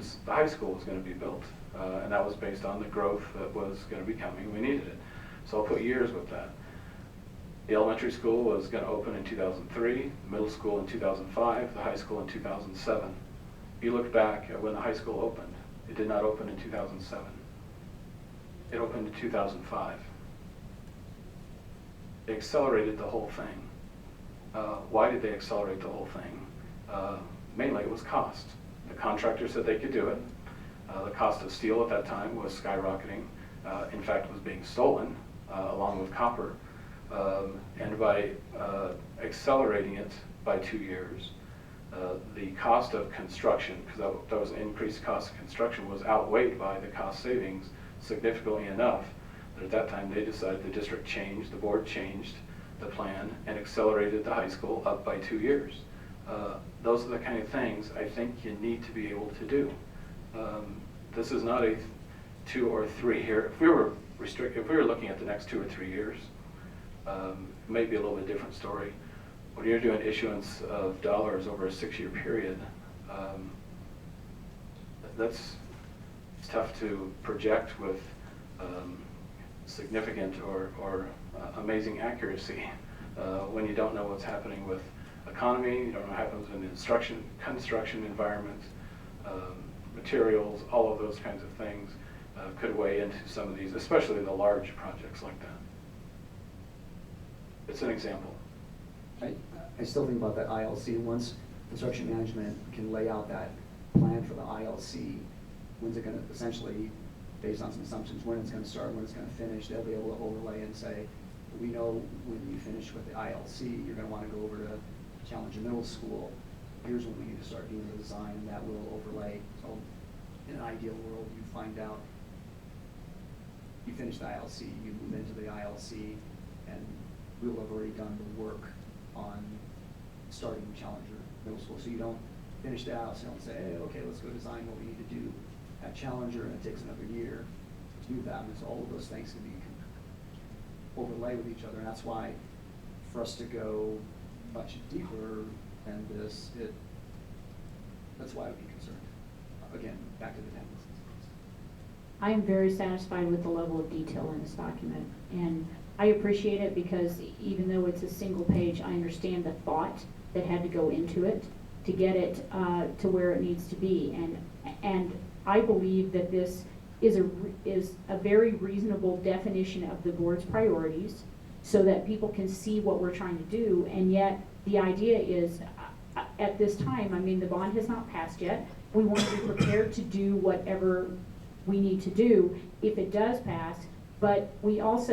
assumes the high school was going to be built, and that was based on the growth that was going to be coming. We needed it. So I'll put years with that. The elementary school was going to open in 2003, middle school in 2005, the high school in 2007. You look back at when the high school opened, it did not open in 2007. It opened in 2005. They accelerated the whole thing. Why did they accelerate the whole thing? Mainly it was cost. The contractor said they could do it. The cost of steel at that time was skyrocketing. In fact, it was being stolen along with copper. And by accelerating it by 2 years, the cost of construction, because that was increased cost of construction, was outweighed by the cost savings significantly enough that at that time they decided, the district changed, the board changed the plan and accelerated the high school up by 2 years. Those are the kind of things I think you need to be able to do. This is not a 2 or 3 year. If we were looking at the next 2 or 3 years, it may be a little bit different story. When you're doing issuance of dollars over a 6-year period, it's tough to project with significant or amazing accuracy when you don't know what's happening with economy, you don't know what happens in the construction environment, materials, all of those kinds of things could weigh into some of these, especially the large projects like that. It's an example. I still think about that ILC. Once construction management can lay out that plan for the ILC, when's it going to, essentially, based on some assumptions, when it's going to start, when it's going to finish, they'll be able to overlay and say, we know when you finish with the ILC, you're going to want to go over to Challenger Middle School. Here's when we need to start doing the design, and that will overlay. So in an ideal world, you find out, you finish the ILC, you move into the ILC, and we'll have already done the work on starting Challenger Middle School. So you don't finish the ILC and say, hey, okay, let's go design what we need to do at Challenger, and it takes another year to do that. And so all of those things can be overlay with each other, and that's why for us to go much deeper than this, that's why I would be concerned. Again, back to the tendencies. I am very satisfied with the level of detail in this document, and I appreciate it because even though it's a single page, I understand the thought that had to go into it to get it to where it needs to be, and I believe that this is a very reasonable definition of the board's priorities so that people can see what we're trying to do. And yet the idea is at this time, I mean, the bond has not passed yet. We want to be prepared to do whatever we need to do if it does pass, but we have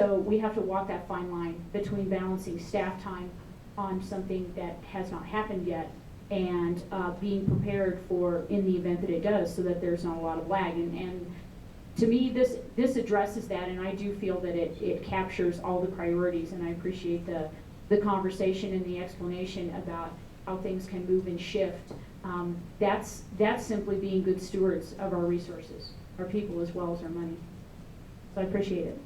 to walk that fine line between balancing staff time on something that has not happened yet and being prepared for in the event that it does, so that there's not a lot of lag. And to me, this addresses that, and I do feel that it captures all the priorities, and I appreciate the conversation and the explanation about how things can move and shift. That's simply being good stewards of our resources, our people as well as our money. So I appreciate it.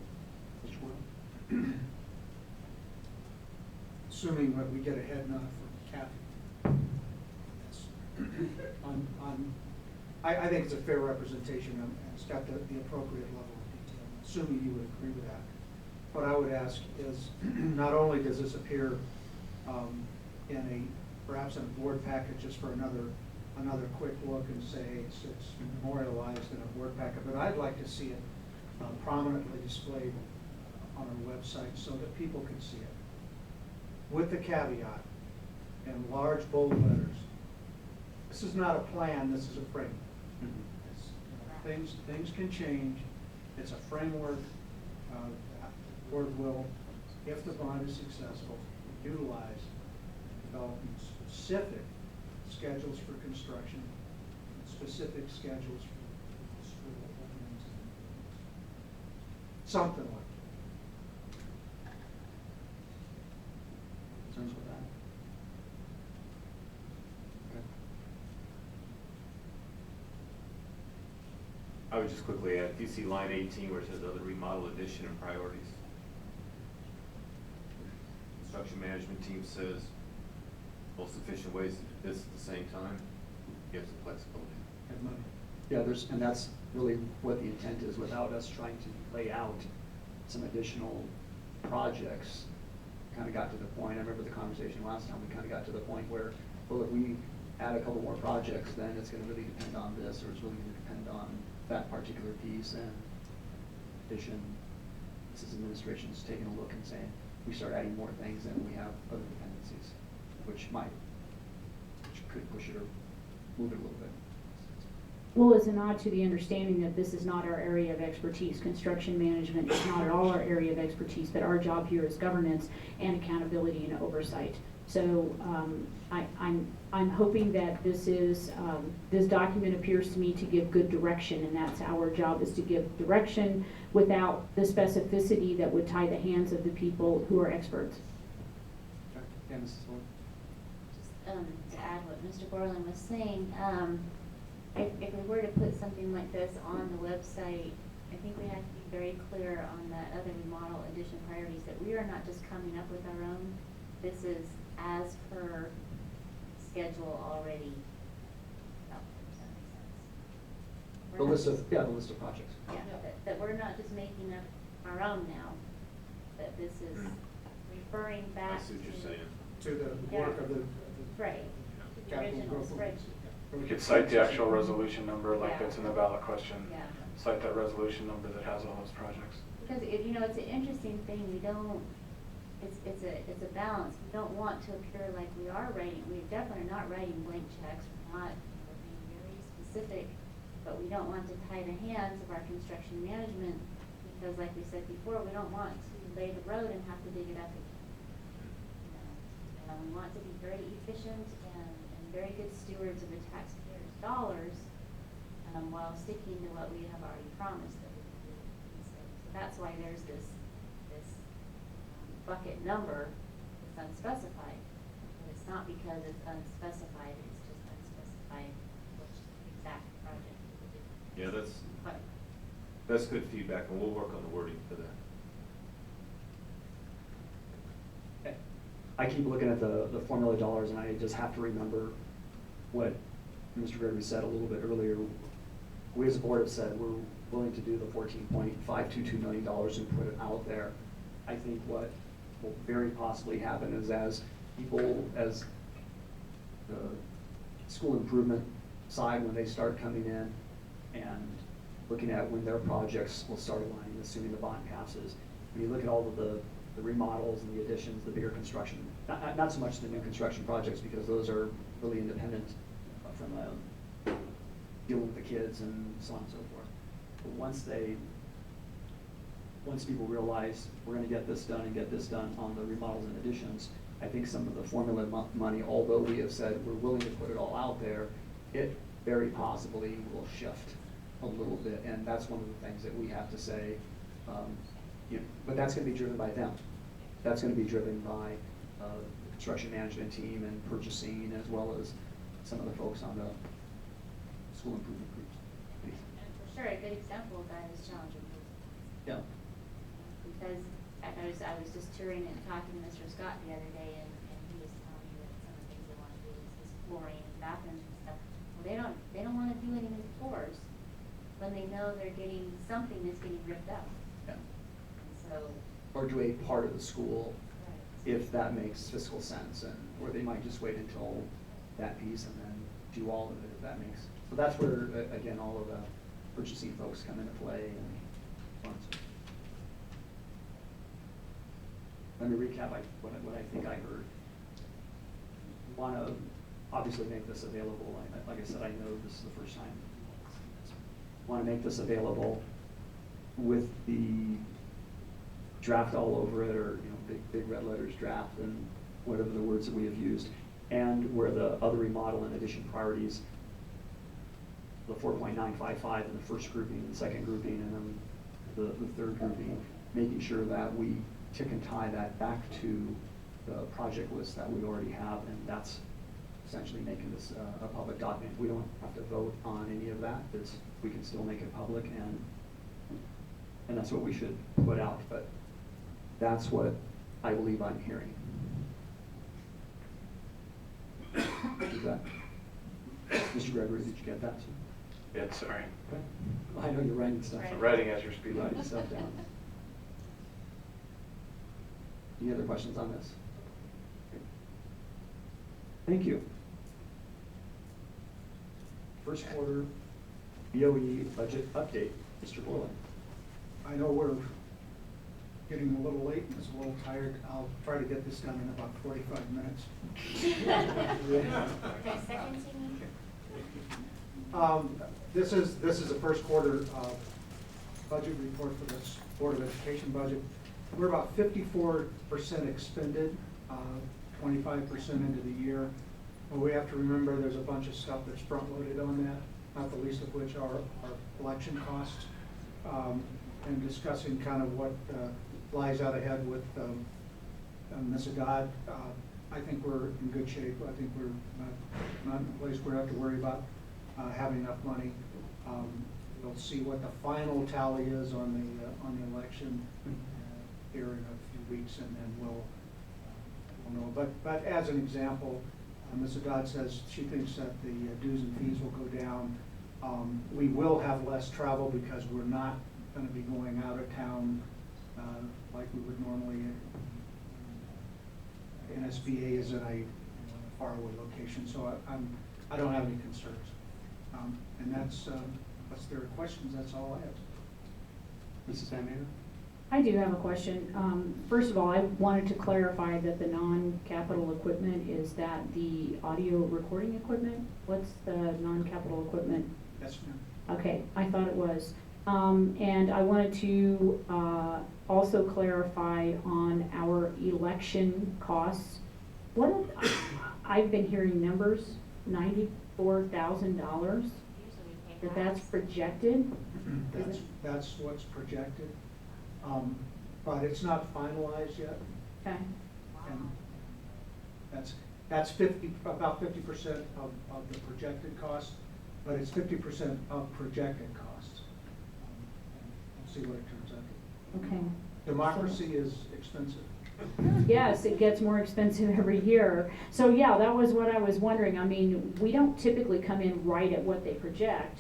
Assuming that we get a head nod from Kathy. I think it's a fair representation, and it's got the appropriate level of detail, assuming you would agree with that. What I would ask is, not only does this appear perhaps in a board packet just for another quick look and say it's memorialized in a board packet, but I'd like to see it prominently displayed on our website so that people can see it. With the caveat, in large bold letters, this is not a plan, this is a framework. Things can change. It's a framework. The board will, if the bond is successful, utilize developing specific schedules for construction, specific schedules for school openings, something like that. Concerns with that? Okay. I would just quickly add, if you see line 18 where it says other remodel addition and priorities, construction management team says most efficient ways to do this at the same time, you have some flexibility. Have money. Yeah, and that's really what the intent is, without us trying to lay out some additional projects. Kind of got to the point, I remember the conversation last time, we kind of got to the point where, well, if we add a couple more projects, then it's gonna really depend on this, or it's really gonna depend on that particular piece. And addition, this is administration's taking a look and saying, we start adding more things, then we have other dependencies, which could push it or move it a little bit. Well, it's a nod to the understanding that this is not our area of expertise. Construction management is not at all our area of expertise, but our job here is governance and accountability and oversight. So I'm hoping that this document appears to me to give good direction, and that's our job, is to give direction without the specificity that would tie the hands of the people who are experts. Okay. Yeah, Mrs. Ford? Just to add what Mr. Borland was saying, if we were to put something like this on the website, I think we have to be very clear on that other remodel addition priorities, that we are not just coming up with our own. This is as per schedule already. Oh, does that make sense? The list of projects. Yeah, that we're not just making up our own now, that this is referring I back see what you're saying. To the work of the. right, to the Capital original growth. spreadsheet. We could cite the actual resolution number like Yeah. that's in the ballot question. Yeah. Cite that resolution number that has all those projects. Because it's an interesting thing, we don't, it's a balance. We don't want to appear like we are writing, we definitely are not writing blank checks, we're being very specific, but we don't want to tie the hands of our construction management, because like we said before, we don't want to lay the road and have to dig it up again. We want to be very efficient and very good stewards of the taxpayers' dollars, while sticking to what we have already promised that we would do. So that's why there's this bucket number that's unspecified. And it's not because it's unspecified, it's just unspecified which exact project we would do. Yeah, But that's good feedback, and we'll work on the wording for that. I keep looking at the formula dollars, and I just have to remember what Mr. Gregory said a little bit earlier. We as a board have said we're willing to do the $14.522 million and put it out there. I think what will very possibly happen is as the school improvement side, when they start coming in and looking at when their projects will start aligning, assuming the bond passes, when you look at all of the remodels and the additions, the bigger construction, not so much the new construction projects, because those are really independent from dealing with the kids and so on and so forth. But once people realize we're gonna get this done and get this done on the remodels and additions, I think some of the formula money, although we have said we're willing to put it all out there, it very possibly will shift a little bit, and that's one of the things that we have to say, but that's gonna be driven by them. That's gonna be driven by the construction management team and purchasing, as well as some of the folks on the school improvement groups. and for sure, a good example of that is Challenger Group. Yeah. Because I was just touring and talking to Mr. Scott the other day, and he was telling me that some of the things they want to do is flooring and bathrooms and stuff. Well, they don't want to do any new floors when they know they're getting something that's getting ripped up. Yeah. And so. Or do a part of the school, Right. if that makes fiscal sense, or they might just wait until that piece and then do all of it, if that makes. So that's where, again, all of the purchasing folks come into play and so on and so forth. Let me recap what I think I heard. Want to obviously make this available. Like I said, I know this is the first time. Want to make this available with the draft all over it, or big red letters draft, and whatever the words that we have used, and where the other remodel and addition priorities, the 4.955 in the first grouping, the second grouping, and then the third grouping, making sure that we tick and tie that back to the project list that we already have, and that's essentially making this a public document. We don't have to vote on any of that. We can still make it public, and that's what we should put out. But that's what I believe I'm hearing. Is that, Mr. Gregory, did you get that? Ed, sorry. I know you're writing stuff. Right. I'm writing as you're You're speaking. writing stuff down. Any other questions on this? Thank you. First quarter BOE budget update, Mr. Borland. I know we're getting a little late and it's a little tired. I'll try to get this done in about 45 minutes. Okay, second to me? This is the first quarter budget report for this Board of Education budget. We're about 54% expended, 25% into the year. But we have to remember there's a bunch of stuff that's front-loaded on that, not the least of which are our election costs. And discussing kind of what lies out ahead with Ms. Agad. I think we're in good shape. I think we're not in a place where we have to worry about having enough money. We'll see what the final tally is on the election here in a few weeks, and then we'll know. But as an example, Ms. Agad says she thinks that the dues and fees will go down. We will have less travel because we're not going to be going out of town like we would normally. NSBA is in a faraway location, so I don't have any concerns. And that's unless there are questions, that's all I have. Mrs. Van Maner? I do have a question. First of all, I wanted to clarify that the non-capital equipment, is that the audio recording equipment? What's the non-capital equipment? Yes, ma'am. Okay, I thought it was. And I wanted to also clarify on our election costs. I've been hearing numbers, $94,000, Usually we pay that's projected. That's what's projected. But it's not finalized yet. Okay, And that's about 50% of the projected cost, but it's 50% of projected costs. We'll see what it turns out. okay. Democracy is expensive. Yes, it gets more expensive every year. So yeah, that was what I was wondering. I mean, we don't typically come in right at what they project.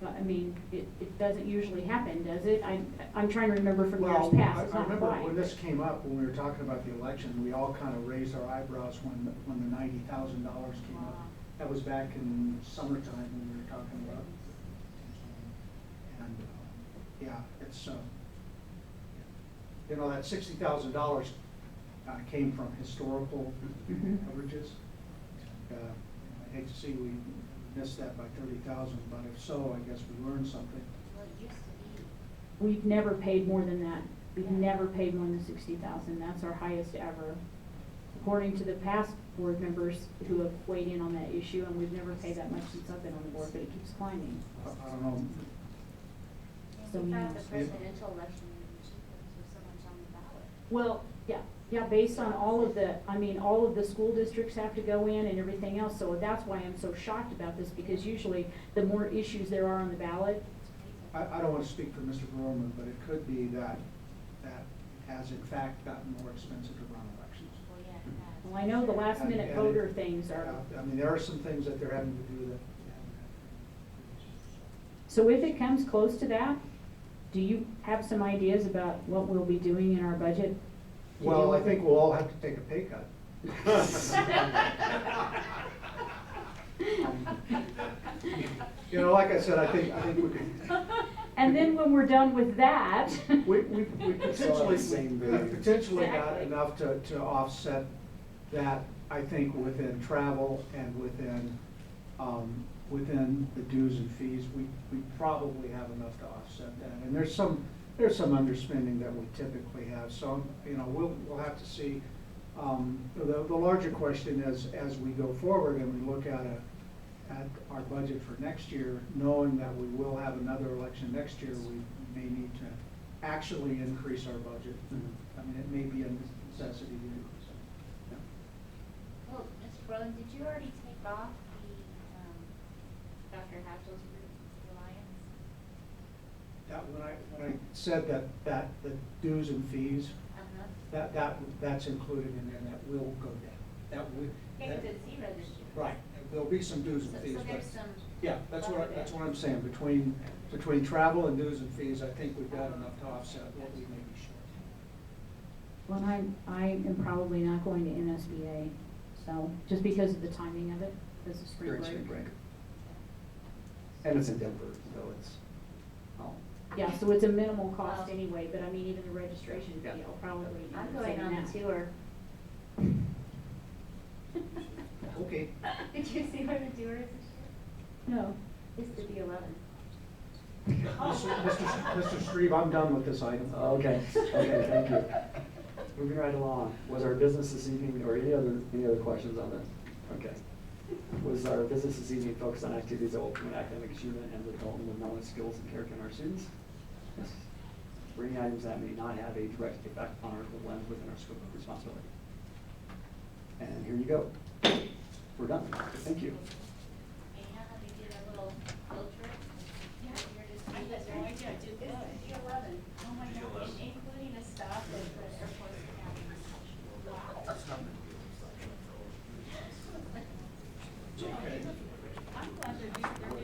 I mean, it doesn't usually happen, does it? I'm trying to remember from years Well, past. It's I not remember quite. when this came up, when we were talking about the election, we all kind of raised our eyebrows when the $90,000 came up. That was back in summertime when we were talking about it. And, yeah, it's, you know, that $60,000 came from historical Mhm. coverages. I hate to see we missed that by 30,000, but if so, I guess we learned something. Well, it used to be. We've never paid more than that. We've never paid more than 60,000. That's our highest ever. According to the past board members who have weighed in on that issue, and we've never paid that much since I've been on the board, but it keeps climbing. I don't know. So, In fact, yes. the presidential election would be cheaper with so much on the ballot. Well, yeah, based on all of the school districts have to go in and everything else, so that's why I'm so shocked about this, because usually the more issues there are on the ballot. I don't want to speak for Mr. Gorman, but it could be that has in fact gotten more expensive to run elections. Well, yeah, it has. Well, I know the last minute And voter things are, I mean, there are some things that they're having to do that. so if it comes close to that, do you have some ideas about what we'll be doing in our budget? to deal Well, I with think it? we'll all have to take a pay cut. You know, like I said, I think we can. And then when we're done with that. We Still have the same potentially got Exactly. enough to offset that, I think, within travel and within the dues and fees. We probably have enough to offset that. And there's some underspending that we typically have. So, you know, we'll have to see. The larger question is, as we go forward and we look at our budget for next year, knowing that we will have another election next year, we may need to actually increase our budget. I mean, it may be a necessity to do so. Yeah. Well, Mr. Brolin, did you already take off the Dr. Hatchell's reliance? That, when I said that the dues and fees, Uh-huh. that's included in there, that will go down. That would. Okay, 'cause it's C-registered. Right, there'll be some dues So and fees, so but. there's some Yeah, that's what I'm saying, between travel and dues and fees, I think we've got enough to offset what we may be short. Well, I am probably not going to NSBA, so, just because of the timing of it, because of spring During break. spring break. And it's in Denver, so it's, oh. Yeah, so it's a minimal cost anyway, but I mean, even the registration fee, Yeah. I'll probably. end I'm up going saving on that. the tour. Okay. Did you see where the tour is this year? No. It's the B11. Mr. Strebe, I'm done with this item. Okay, thank you. Moving right along, was our business this evening, or any other questions on that? Okay. Was our business this evening focused on activities that will promote academic achievement and the development of knowledge, skills, and character in our students? Yes. Were any items that may not have a direct effect on our blend within our scope of responsibility? And here you go. We're done. Thank you. And now that we did a little field trip. Yeah. I had no idea, I did good. It's the B11. Oh my gosh, including a stop at the airport. Wow.